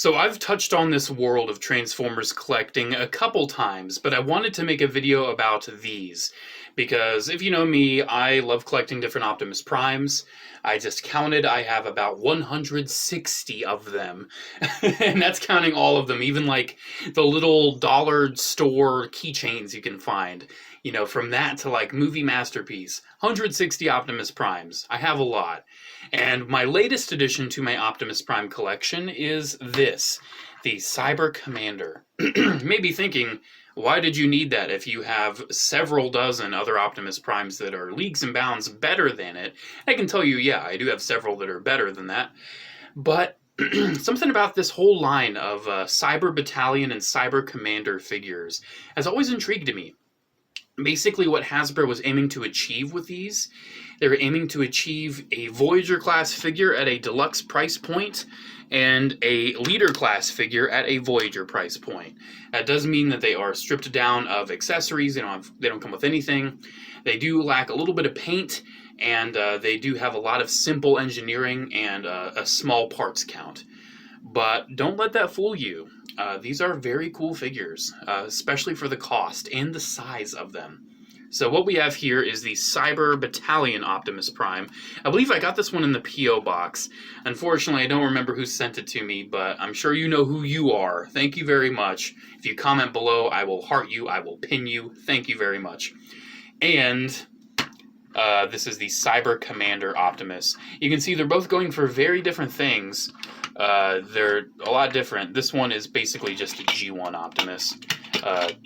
So I've touched on this world of Transformers collecting a couple times, but I wanted to make a video about these. Because if you know me, I love collecting different Optimus Primes. I just counted, I have about 160 of them. And that's counting all of them, even like the little dollar store keychains you can find. You know, from that to like movie masterpiece. 160 Optimus Primes. I have a lot. And my latest addition to my Optimus Prime collection is this, the Cyber Commander. You may be thinking, why did you need that if you have several dozen other Optimus Primes that are leagues and bounds better than it? I can tell you, yeah, I do have several that are better than that. But something about this whole line of Cyber Battalion and Cyber Commander figures has always intrigued me. Basically what Hasbro was aiming to achieve with these, they were aiming to achieve a Voyager class figure at a deluxe price point and a leader class figure at a Voyager price point. That does mean that they are stripped down of accessories. They don't come with anything. They do lack a little bit of paint, and they do have a lot of simple engineering and a small parts count. But don't let that fool you. These are very cool figures, especially for the cost and the size of them. So what we have here is the Cyber Battalion Optimus Prime. I believe I got this one in the P.O. box. Unfortunately, I don't remember who sent it to me, but I'm sure you know who you are. Thank you very much. If you comment below, I will heart you, I will pin you. Thank you very much. And this is the Cyber Commander Optimus. You can see they're both going for very different things. They're a lot different. This one is basically just a G1 Optimus.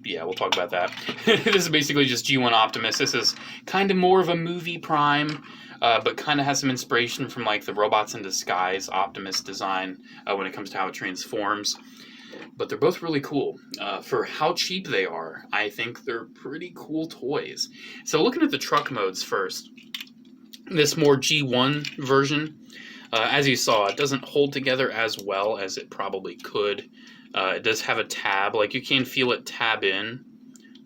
Yeah, we'll talk about that. This is basically just G1 Optimus. This is kind of more of a movie Prime, but kind of has some inspiration from like the Robots in Disguise Optimus design when it comes to how it transforms. But they're both really cool. For how cheap they are, I think they're pretty cool toys. So looking at the truck modes first, this more G1 version, as you saw, it doesn't hold together as well as it probably could. It does have a tab, like you can feel it tab in,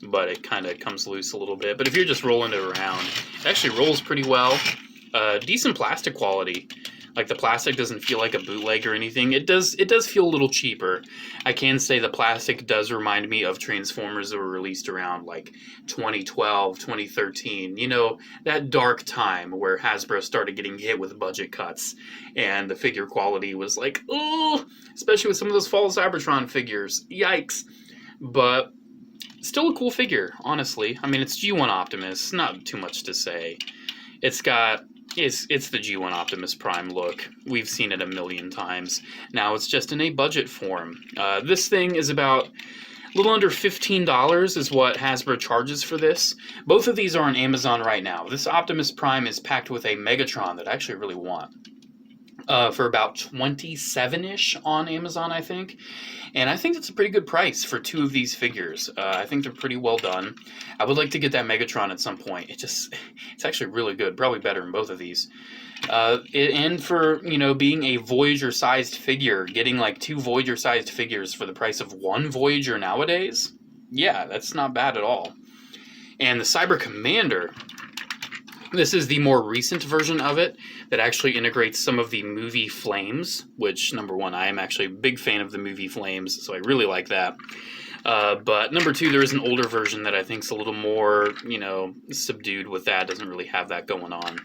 but it kind of comes loose a little bit. But if you're just rolling it around, it actually rolls pretty well. Decent plastic quality. Like the plastic doesn't feel like a bootleg or anything. It does feel a little cheaper. I can say the plastic does remind me of Transformers that were released around like 2012, 2013. You know, that dark time where Hasbro started getting hit with budget cuts and the figure quality was like, oh, especially with some of those Fall Cybertron figures. Yikes. But still a cool figure, honestly. I mean, it's G1 Optimus, not too much to say. It's the G1 Optimus Prime look. We've seen it a million times. Now it's just in a budget form. This thing is about a little under $15 is what Hasbro charges for this. Both of these are on Amazon right now. This Optimus Prime is packed with a Megatron that I actually really want. For about $27-ish on Amazon, I think. And I think that's a pretty good price for two of these figures. I think they're pretty well done. I would like to get that Megatron at some point. It's actually really good. Probably better than both of these. And for, you know, being a Voyager-sized figure, getting like two Voyager-sized figures for the price of one Voyager nowadays, yeah, that's not bad at all. And the Cyber Commander, this is the more recent version of it that actually integrates some of the movie flames, which, number one, I am actually a big fan of the movie flames, so I really like that. But number two, there is an older version that I think is a little more, you know, subdued with that. Doesn't really have that going on.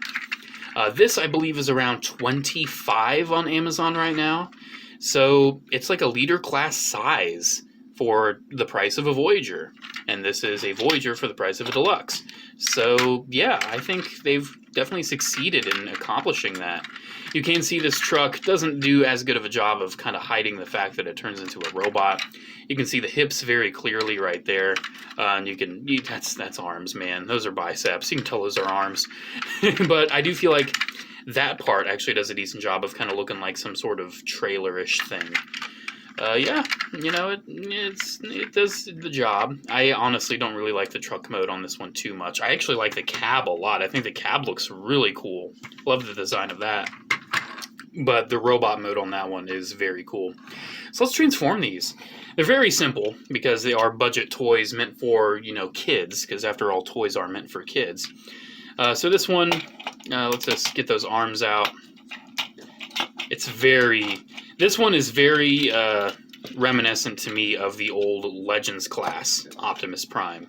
This, I believe, is around $25 on Amazon right now. So it's like a leader class size for the price of a Voyager. And this is a Voyager for the price of a Deluxe. So, yeah, I think they've definitely succeeded in accomplishing that. You can see this truck doesn't do as good of a job of kind of hiding the fact that it turns into a robot. You can see the hips very clearly right there. And that's arms, man. Those are biceps. You can tell those are arms. But I do feel like that part actually does a decent job of kind of looking like some sort of trailer-ish thing. Yeah, you know, it does the job. I honestly don't really like the truck mode on this one too much. I actually like the cab a lot. I think the cab looks really cool. Love the design of that. But the robot mode on that one is very cool. So let's transform these. They're very simple because they are budget toys meant for, you know, kids, because after all, toys are meant for kids. So this one, let's just get those arms out. It's very This one is very reminiscent to me of the old Legends class Optimus Prime.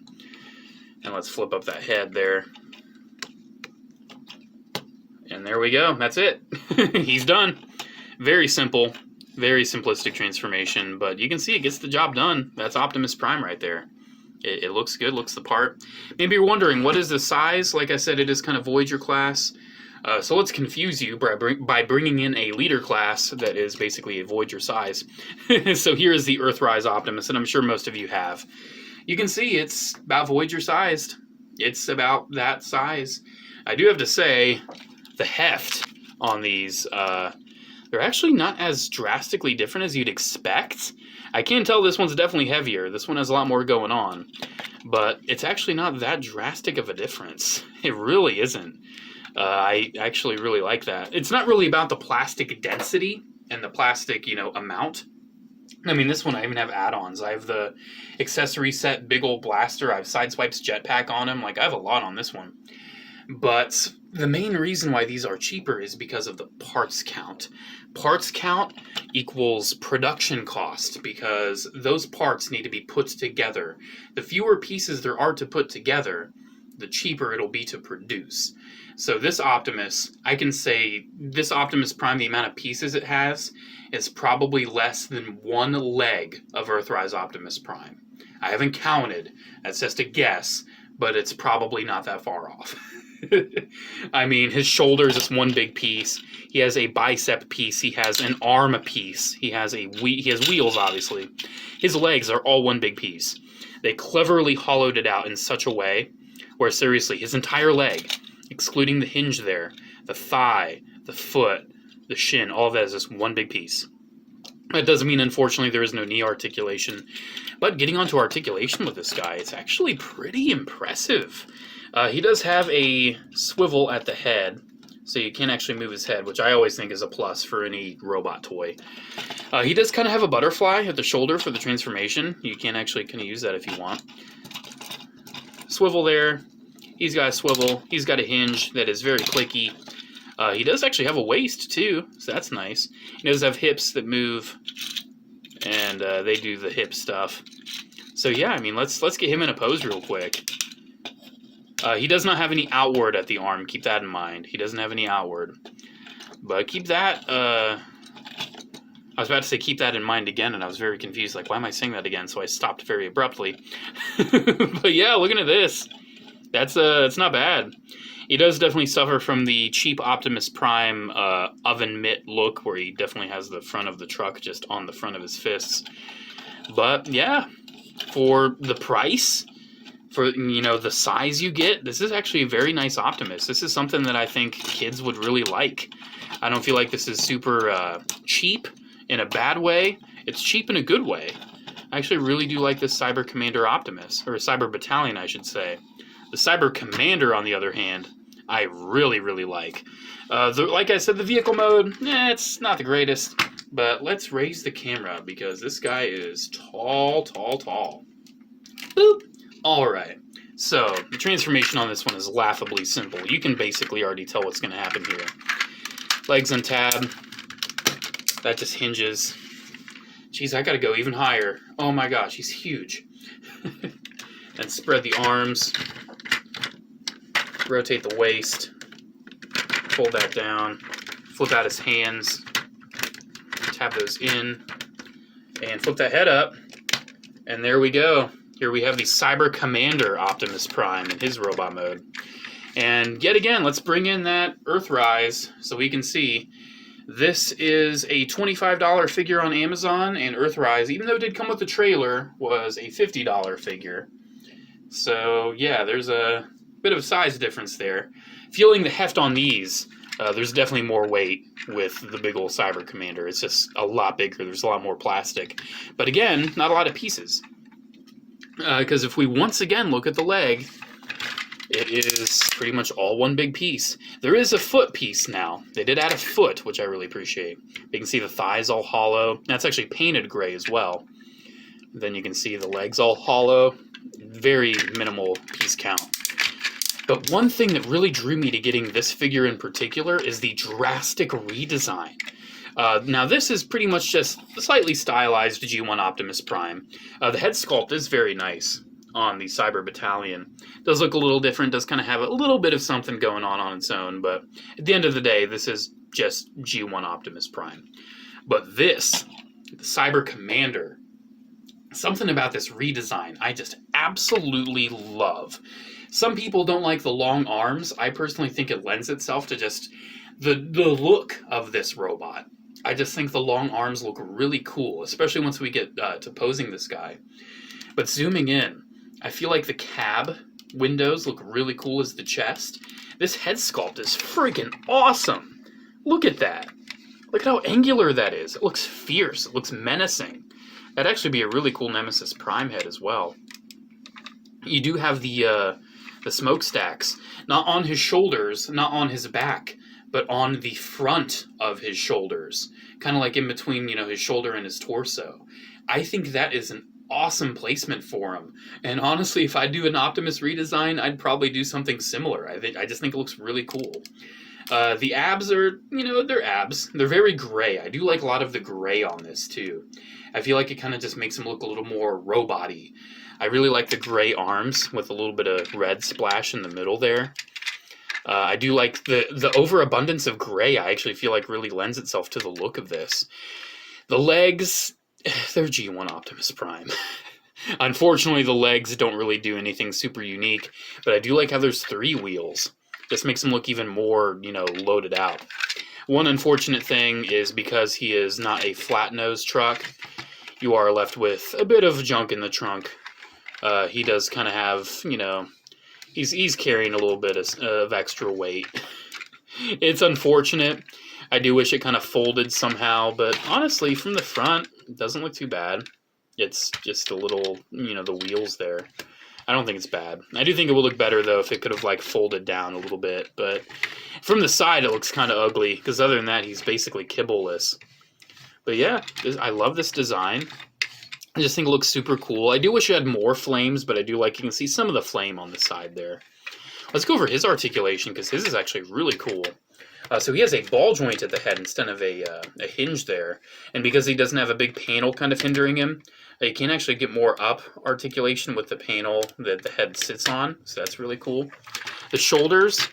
And let's flip up that head there. And there we go. That's it. He's done. Very simple, very simplistic transformation, but you can see it gets the job done. That's Optimus Prime right there. It looks good, looks the part. Maybe you're wondering, what is the size? Like I said, it is kind of Voyager class. So let's confuse you by bringing in a leader class that is basically a Voyager size. So here is the Earthrise Optimus, and I'm sure most of you have. You can see it's about Voyager sized. It's about that size. I do have to say, the heft on these, they're actually not as drastically different as you'd expect. I can tell this one's definitely heavier. This one has a lot more going on. But it's actually not that drastic of a difference. It really isn't. I actually really like that. It's not really about the plastic density and the plastic, amount. I mean, this one I even have add-ons. I have the accessory set big old blaster. I have Sideswipe's jetpack on him. Like, I have a lot on this one. But the main reason why these are cheaper is because of the parts count. Parts count equals production cost, because those parts need to be put together. The fewer pieces there are to put together, the cheaper it'll be to produce. So this Optimus, I can say this Optimus Prime, the amount of pieces it has, is probably less than one leg of Earthrise Optimus Prime. I haven't counted. That's just a guess, but it's probably not that far off. I mean, his shoulders is one big piece. He has a bicep piece. He has an arm piece. He has wheels, obviously. His legs are all one big piece. They cleverly hollowed it out in such a way where, seriously, his entire leg, excluding the hinge there, the thigh, the foot, the shin, all of that is just one big piece. That doesn't mean, unfortunately, there is no knee articulation. But getting onto articulation with this guy, it's actually pretty impressive. He does have a swivel at the head, so you can actually move his head, which I always think is a plus for any robot toy. He does kind of have a butterfly at the shoulder for the transformation. You can actually kind of use that if you want. Swivel there. He's got a swivel. He's got a hinge that is very clicky. He does actually have a waist, too, so that's nice. He does have hips that move, and they do the hip stuff. So yeah, I mean, let's get him in a pose real quick. He does not have any outward at the arm. Keep that in mind. He doesn't have any outward. But keep that... I was about to say keep that in mind again, and I was very confused. Like, why am I saying that again? So I stopped very abruptly. But yeah, looking at this. That's not bad. He does definitely suffer from the cheap Optimus Prime oven mitt look, where he definitely has the front of the truck just on the front of his fists. But yeah, for the price... For, the size you get, this is actually a very nice Optimus. This is something that I think kids would really like. I don't feel like this is super cheap in a bad way. It's cheap in a good way. I actually really do like this Cyber Commander Optimus, or Cyber Battalion, I should say. The Cyber Commander, on the other hand, I really, really like. Like I said, the vehicle mode, it's not the greatest. But let's raise the camera, because this guy is tall, tall, tall. Boop! Alright, so the transformation on this one is laughably simple. You can basically already tell what's going to happen here. Legs on tab. That just hinges. Jeez, I gotta go even higher. Oh my gosh, he's huge. Then spread the arms. Rotate the waist. Pull that down. Flip out his hands. Tap those in. And flip that head up. And there we go. Here we have the Cyber Commander Optimus Prime in his robot mode. And yet again, let's bring in that Earthrise so we can see. This is a $25 figure on Amazon, and Earthrise, even though it did come with the trailer, was a $50 figure. So yeah, there's a bit of a size difference there. Feeling the heft on these, there's definitely more weight with the big old Cyber Commander. It's just a lot bigger. There's a lot more plastic. But again, not a lot of pieces. Because if we once again look at the leg, it is pretty much all one big piece. There is a foot piece now. They did add a foot, which I really appreciate. You can see the thighs all hollow. That's actually painted gray as well. Then you can see the legs all hollow. Very minimal piece count. But one thing that really drew me to getting this figure in particular is the drastic redesign. Now this is pretty much just a slightly stylized G1 Optimus Prime. The head sculpt is very nice on the Cyber Battalion. Does look a little different, does kind of have a little bit of something going on its own, but at the end of the day, this is just G1 Optimus Prime. But this, the Cyber Commander, something about this redesign I just absolutely love. Some people don't like the long arms. I personally think it lends itself to just the look of this robot. I just think the long arms look really cool, especially once we get to posing this guy. But zooming in, I feel like the cab windows look really cool as the chest. This head sculpt is freaking awesome. Look at that. Look at how angular that is. It looks fierce. It looks menacing. That'd actually be a really cool Nemesis Prime head as well. You do have the smokestacks, not on his shoulders, not on his back, but on the front of his shoulders, kind of like in between, you know, his shoulder and his torso. I think that is an awesome placement for him. And honestly, if I do an Optimus redesign, I'd probably do something similar. I just think it looks really cool. The abs are, you know, they're abs. They're very gray. I do like a lot of the gray on this too. I feel like it kind of just makes him look a little more robot-y. I really like the gray arms with a little bit of red splash in the middle there. I do like the overabundance of gray. I actually feel like really lends itself to the look of this. The legs, they're G1 Optimus Prime. Unfortunately, the legs don't really do anything super unique, but I do like how there's 3 wheels. Just makes him look even more, you know, loaded out. One unfortunate thing is because he is not a flat-nosed truck, you are left with a bit of junk in the trunk. He does kind of have, you know, he's carrying a little bit of extra weight. It's unfortunate. I do wish it kind of folded somehow, but honestly, from the front, it doesn't look too bad. It's just a little, you know, the wheels there. I don't think it's bad. I do think it would look better, though, if it could have, like, folded down a little bit. But from the side, it looks kind of ugly, because other than that, he's basically kibbleless. But yeah, I love this design. I just think it looks super cool. I do wish it had more flames, but I do like you can see some of the flame on the side there. Let's go over his articulation, because his is actually really cool. So he has a ball joint at the head instead of a hinge there. And because he doesn't have a big panel kind of hindering him, he can actually get more up articulation with the panel that the head sits on. So that's really cool. The shoulders,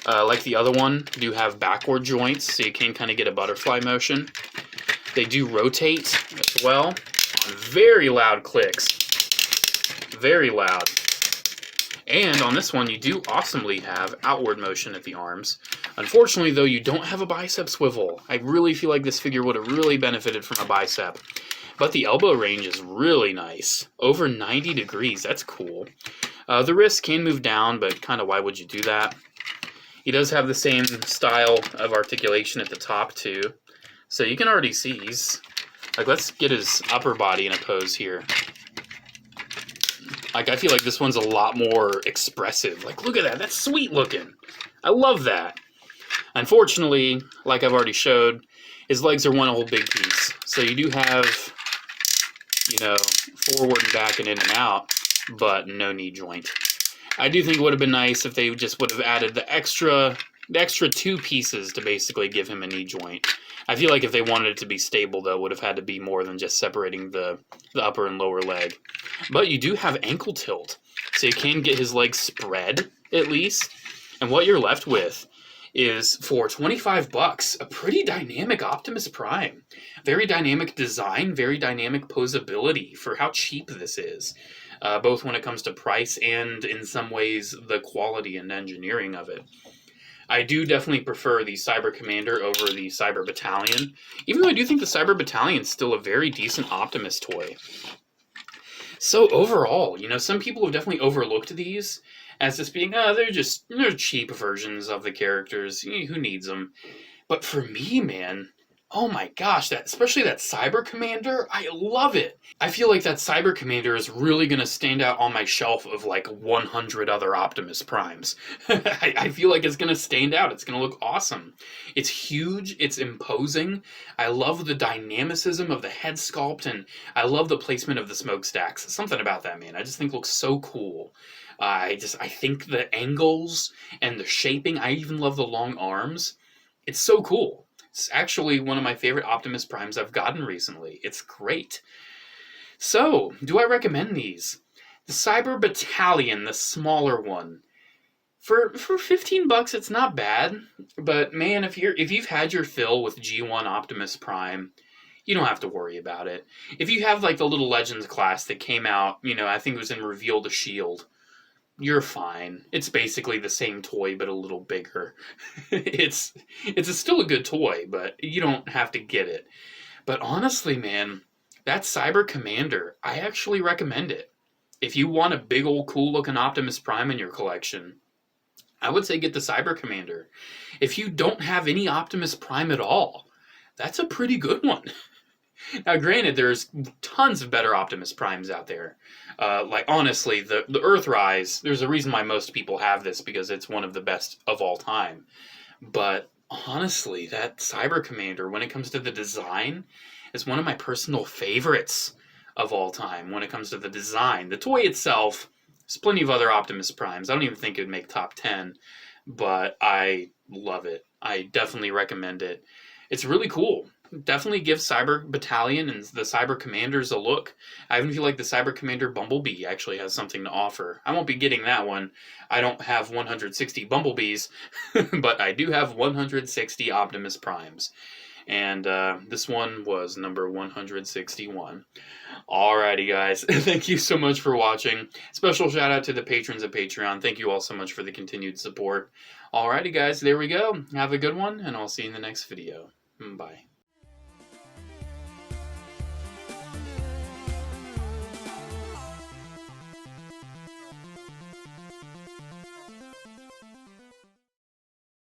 like the other one, do have backward joints, so you can kind of get a butterfly motion. They do rotate as well on very loud clicks. Very loud. And on this one, you do awesomely have outward motion at the arms. Unfortunately, though, you don't have a bicep swivel. I really feel like this figure would have really benefited from a bicep. But the elbow range is really nice. Over 90 degrees, that's cool. The wrist can move down, but kind of why would you do that? He does have the same style of articulation at the top, too. So you can already see he's... Like, let's get his upper body in a pose here. Like, I feel like this one's a lot more expressive. Like, look at that. That's sweet looking. I love that. Unfortunately, like I've already showed, his legs are one whole big piece. So you do have, you know, forward and back and in and out, but no knee joint. I do think it would have been nice if they just would have added the extra 2 pieces to basically give him a knee joint. I feel like if they wanted it to be stable, though, it would have had to be more than just separating the upper and lower leg. But you do have ankle tilt, so you can get his legs spread, at least. And what you're left with is, for $25, a pretty dynamic Optimus Prime. Very dynamic design, very dynamic posability for how cheap this is. Both when it comes to price and, in some ways, the quality and engineering of it. I do definitely prefer the Cyber Commander over the Cyber Battalion, even though I do think the Cyber Battalion is still a very decent Optimus toy. So overall, you know, some people have definitely overlooked these as just being, they're cheap versions of the characters. Who needs them? But for me, man, oh my gosh, especially that Cyber Commander, I love it. I feel like that Cyber Commander is really going to stand out on my shelf of like 100 other Optimus Primes. I feel like it's going to stand out. It's going to look awesome. It's huge. It's imposing. I love the dynamicism of the head sculpt, and I love the placement of the smokestacks. Something about that, man. I just think looks so cool. I think the angles and the shaping, I even love the long arms. It's so cool. It's actually one of my favorite Optimus Primes I've gotten recently. It's great. So, do I recommend these? The Cyber Battalion, the smaller one. For $15, it's not bad. But man, if you've had your fill with G1 Optimus Prime, you don't have to worry about it. If you have like the little Legends class that came out, I think it was in Reveal the Shield, you're fine. It's basically the same toy, but a little bigger. it's still a good toy, but you don't have to get it. But honestly, man, that Cyber Commander, I actually recommend it. If you want a big old cool looking Optimus Prime in your collection, I would say get the Cyber Commander. If you don't have any Optimus Prime at all, that's a pretty good one. Now, granted, there's tons of better Optimus Primes out there. Like, honestly, the Earthrise, there's a reason why most people have this, because it's one of the best of all time. But, honestly, that Cyber Commander, when it comes to the design, is one of my personal favorites of all time when it comes to the design. The toy itself, there's plenty of other Optimus Primes. I don't even think it would make top 10, but I love it. I definitely recommend it. It's really cool. Definitely give Cyber Battalion and the Cyber Commanders a look. I even feel like the Cyber Commander Bumblebee actually has something to offer. I won't be getting that one. I don't have 160 Bumblebees, but I do have 160 Optimus Primes. And this one was number 161. Alrighty, guys. Thank you so much for watching. Special shout out to the patrons of Patreon. Thank you all so much for the continued support. Alrighty, guys. There we go. Have a good one, and I'll see you in the next video. Bye.